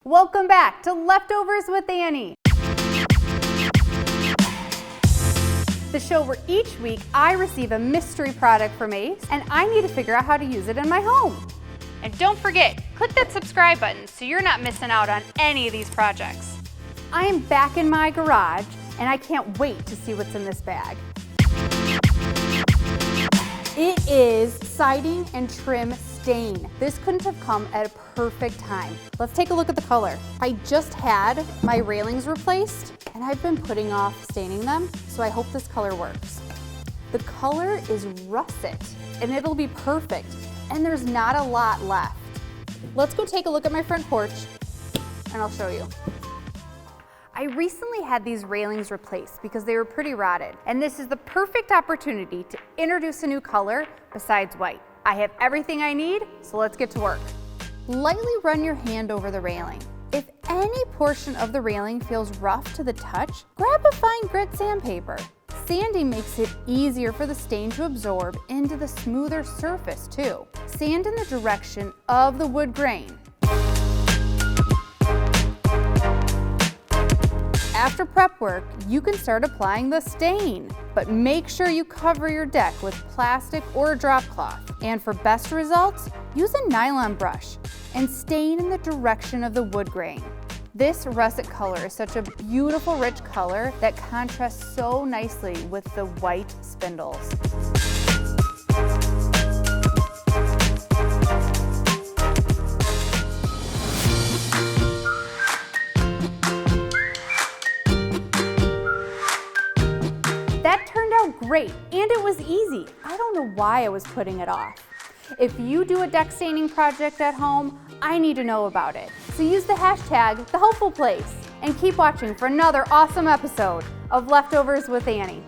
Welcome back to Leftovers with Annie, the show where each week I receive a mystery product from Ace and I need to figure out how to use it in my home. And don't forget, click that subscribe button so you're not missing out on any of these projects. I am back in my garage and I can't wait to see what's in this bag. It is siding and trim stain. This couldn't have come at a perfect time. Let's take a look at the color. I just had my railings replaced and I've been putting off staining them, so I hope this color works. The color is russet and it'll be perfect, and there's not a lot left. Let's go take a look at my front porch and I'll show you. I recently had these railings replaced because they were pretty rotted, and this is the perfect opportunity to introduce a new color besides white. I have everything I need, so let's get to work. Lightly run your hand over the railing. If any portion of the railing feels rough to the touch, grab a fine grit sandpaper. Sanding makes it easier for the stain to absorb into the smoother surface too. Sand in the direction of the wood grain. After prep work, you can start applying the stain, but make sure you cover your deck with plastic or a drop cloth. And for best results, use a nylon brush and stain in the direction of the wood grain. This russet color is such a beautiful, rich color that contrasts so nicely with the white spindles. That turned out great, and it was easy. I don't know why I was putting it off. If you do a deck staining project at home, I need to know about it. So use the hashtag #TheHopefulPlace and keep watching for another awesome episode of Leftovers with Annie.